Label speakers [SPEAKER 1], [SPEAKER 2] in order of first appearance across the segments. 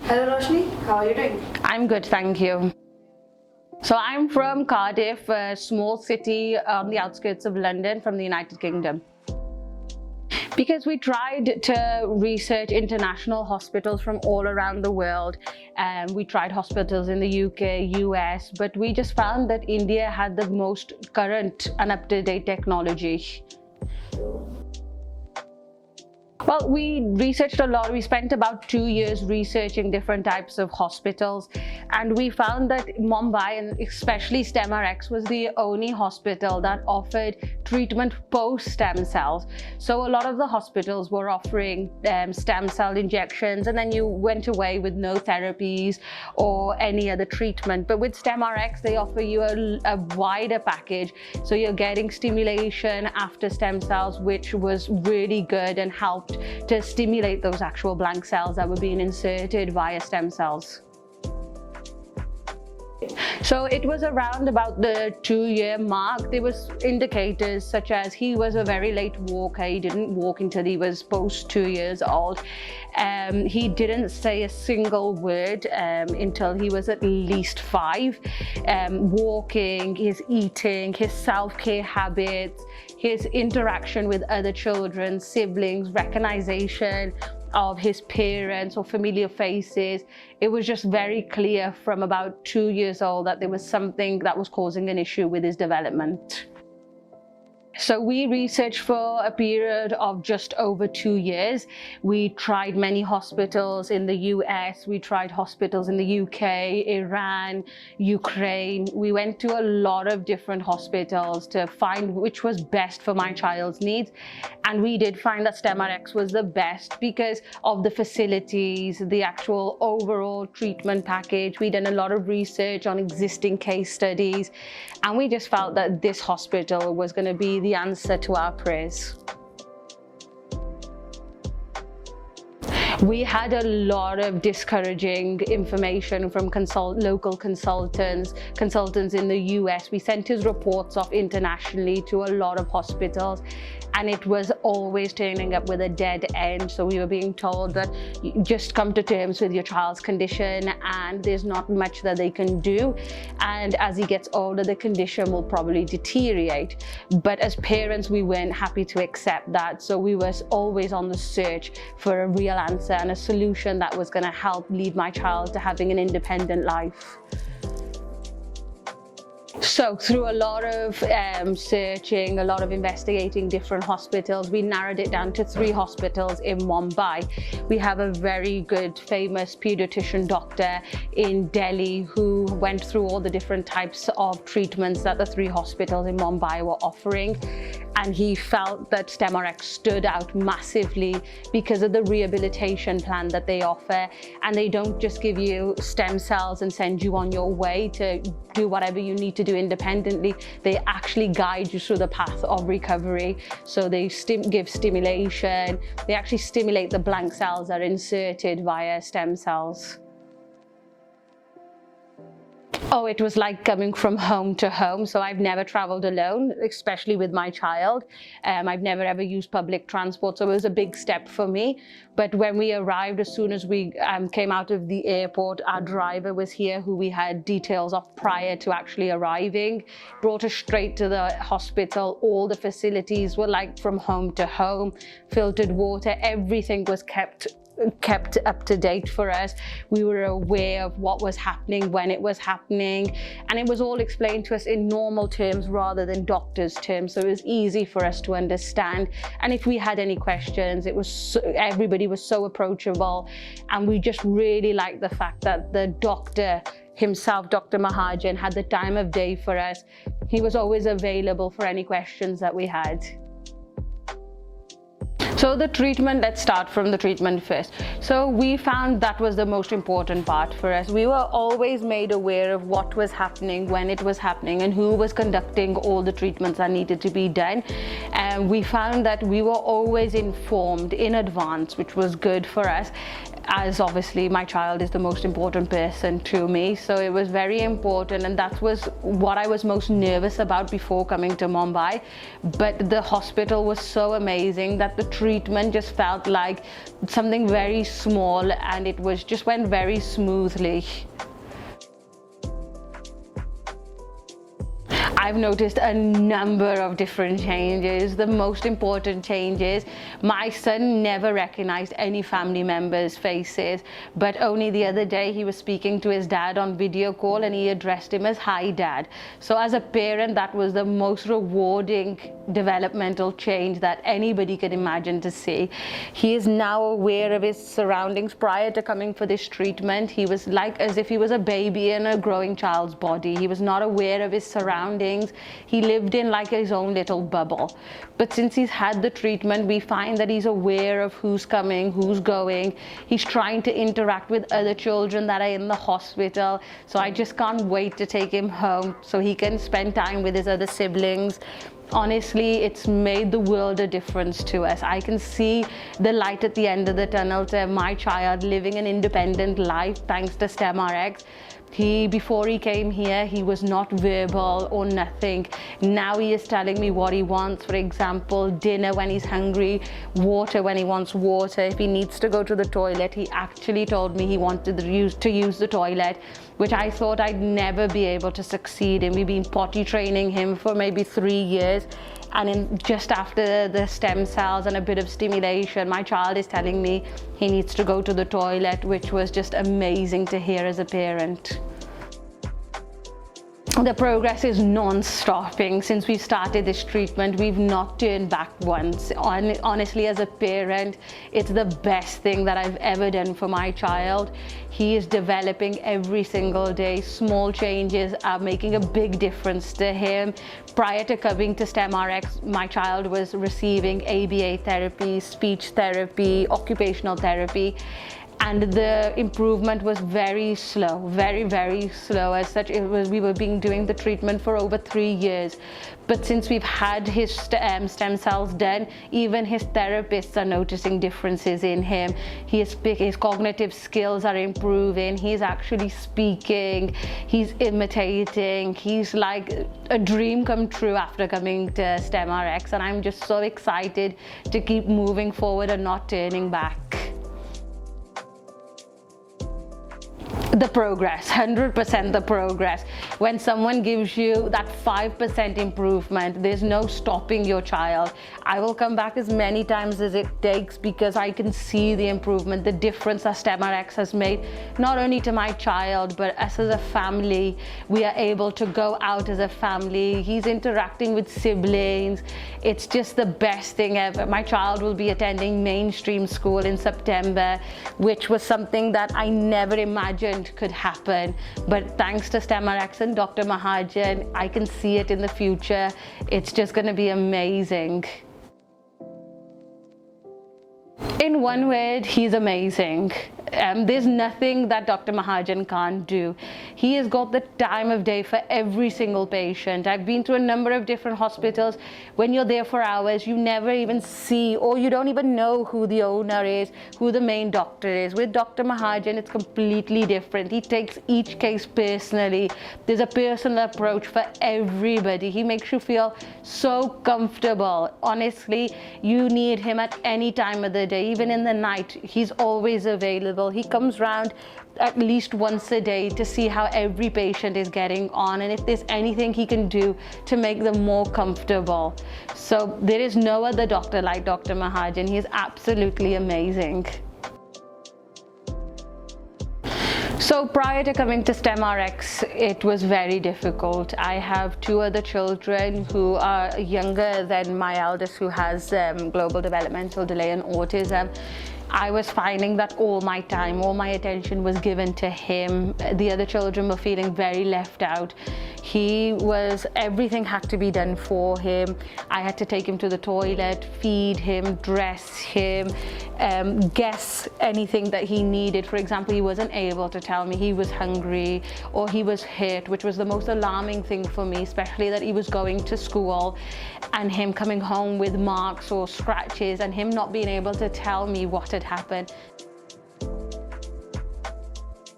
[SPEAKER 1] Hello Roshni, how are you doing?
[SPEAKER 2] I'm good, thank you. So I'm from Cardiff, a small city on the outskirts of London from the United Kingdom. Because we tried to research international hospitals from all around the world, and we tried hospitals in the UK, US, but we just found that India had the most current and up-to-date technology. Well, we researched a lot. We spent about 2 years researching different types of hospitals, and we found that Mumbai, and especially StemRx, was the only hospital that offered treatment post-stem cells. So a lot of the hospitals were offering stem cell injections, and then you went away with no therapies or any other treatment. But with StemRx, they offer you a wider package. So you're getting stimulation after stem cells, which was really good and helped to stimulate those actual blank cells that were being inserted via stem cells. So it was around about the 2-year mark. There was indicators such as he was a very late walker. He didn't walk until he was post 2 years old. He didn't say a single word until he was at least 5. Walking, his eating, his self-care habits, his interaction with other children, siblings, recognition of his parents or familiar faces. It was just very clear from about 2 years old that there was something that was causing an issue with his development. So we researched for a period of just over 2 years. We tried many hospitals in the US, we tried hospitals in the UK, Iran, Ukraine. We went to a lot of different hospitals to find which was best for my child's needs. And we did find that StemRx was the best because of the facilities, the actual overall treatment package. We did a lot of research on existing case studies, and we just felt that this hospital was going to be the answer to our prayers. We had a lot of discouraging information from local consultants in the US. We sent his reports off internationally to a lot of hospitals, and it was always turning up with a dead end. So we were being told that you just come to terms with your child's condition and there's not much that they can do. And as he gets older, the condition will probably deteriorate. But as parents, we weren't happy to accept that. So we were always on the search for a real answer and a solution that was going to help lead my child to having an independent life. So through a lot of searching, a lot of investigating different hospitals, we narrowed it down to 3 hospitals in Mumbai. We have a very good, famous pediatrician doctor in Delhi who went through all the different types of treatments that the 3 hospitals in Mumbai were offering. And he felt that StemRx stood out massively because of the rehabilitation plan that they offer. And they don't just give you stem cells and send you on your way to do whatever you need to do independently. They actually guide you through the path of recovery. So they give stimulation. They actually stimulate the blank cells that are inserted via stem cells. Oh, it was like coming from home to home. So I've never traveled alone, especially with my child. I've never ever used public transport. So it was a big step for me. But when we arrived, as soon as we came out of the airport, our driver was here who we had details of prior to actually arriving, brought us straight to the hospital. All the facilities were like from home to home, filtered water, everything was kept up to date for us. We were aware of what was happening, when it was happening, and it was all explained to us in normal terms rather than doctor's terms, so it was easy for us to understand. And if we had any questions, everybody was so approachable, and we just really liked the fact that the doctor himself, Dr. Mahajan, had the time of day for us. He was always available for any questions that we had. So the treatment, let's start from the treatment first. So we found that was the most important part for us. We were always made aware of what was happening, when it was happening, and who was conducting all the treatments that needed to be done. And we found that we were always informed in advance, which was good for us. as obviously my child is the most important person to me. So it was very important, and that was what I was most nervous about before coming to Mumbai. But the hospital was so amazing that the treatment just felt like something very small, and it was just went very smoothly. I've noticed a number of different changes. The most important change is my son never recognized any family members' faces, but only the other day he was speaking to his dad on video call and he addressed him as "Hi Dad." So as a parent, that was the most rewarding developmental change that anybody could imagine to see. He is now aware of his surroundings. Prior to coming for this treatment, he was like as if he was a baby in a growing child's body. He was not aware of his surroundings. He lived in like his own little bubble. But since he's had the treatment, we find that he's aware of who's coming, who's going. He's trying to interact with other children that are in the hospital. So I just can't wait to take him home so he can spend time with his other siblings. Honestly, it's made the world a difference to us. I can see the light at the end of the tunnel to my child living an independent life thanks to StemRx. Before he came here, he was not verbal or nothing. Now he is telling me what he wants. For example, dinner when he's hungry, water when he wants water. If he needs to go to the toilet, he actually told me he wanted to use the toilet, which I thought I'd never be able to succeed in. We've been potty training him for maybe 3 years. And just after the stem cells and a bit of stimulation, my child is telling me he needs to go to the toilet, which was just amazing to hear as a parent. The progress is non-stopping. Since we started this treatment, we've not turned back once. Honestly, as a parent, it's the best thing that I've ever done for my child. He is developing every single day. Small changes are making a big difference to him. Prior to coming to StemRx, my child was receiving ABA therapy, speech therapy, occupational therapy. And the improvement was very slow, very slow. As such, we were doing the treatment for over 3 years. But since we've had his stem cells done, even his therapists are noticing differences in him. His cognitive skills are improving. He's actually speaking. He's imitating. He's like a dream come true after coming to StemRx. And I'm just so excited to keep moving forward and not turning back. The progress, 100% the progress. When someone gives you that 5% improvement, there's no stopping your child. I will come back as many times as it takes because I can see the improvement, the difference that StemRx has made, not only to my child, but us as a family. We are able to go out as a family. He's interacting with siblings. It's just the best thing ever. My child will be attending mainstream school in September, which was something that I never imagined could happen. But thanks to StemRx and Dr. Mahajan, I can see it in the future. It's just going to be amazing. In one word, he's amazing. There's nothing that Dr. Mahajan can't do. He has got the time of day for every single patient. I've been to a number of different hospitals. When you're there for hours, you never even see, or you don't even know who the owner is, who the main doctor is. With Dr. Mahajan, it's completely different. He takes each case personally. There's a personal approach for everybody. He makes you feel so comfortable. Honestly, you need him at any time of the day, even in the night. He's always available. He comes round at least once a day to see how every patient is getting on and if there's anything he can do to make them more comfortable. So there is no other doctor like Dr. Mahajan. He is absolutely amazing. So prior to coming to StemRx, it was very difficult. I have 2 other children who are younger than my eldest, who has global developmental delay and autism. I was finding that all my time, all my attention was given to him. The other children were feeling very left out. Everything had to be done for him. I had to take him to the toilet, feed him, dress him, guess anything that he needed. For example, he wasn't able to tell me he was hungry or he was hurt, which was the most alarming thing for me, especially that he was going to school and him coming home with marks or scratches and him not being able to tell me what had happened.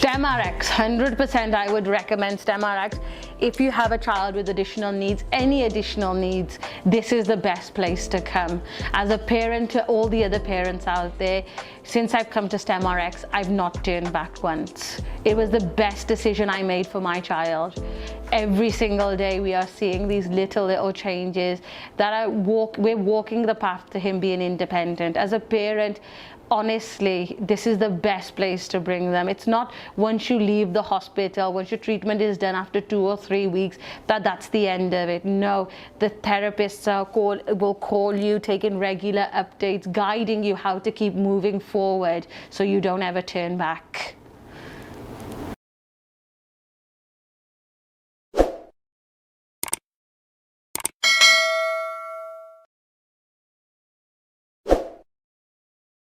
[SPEAKER 2] StemRx, 100% I would recommend StemRx. If you have a child with additional needs, any additional needs, this is the best place to come. As a parent to all the other parents out there, since I've come to StemRx, I've not turned back once. It was the best decision I made for my child. Every single day we are seeing these little changes that we're walking the path to him being independent. As a parent, honestly, this is the best place to bring them. It's not once you leave the hospital, once your treatment is done after 2 or 3 weeks, that's the end of it. No, the therapists will call you, taking regular updates, guiding you how to keep moving forward so you don't ever turn back.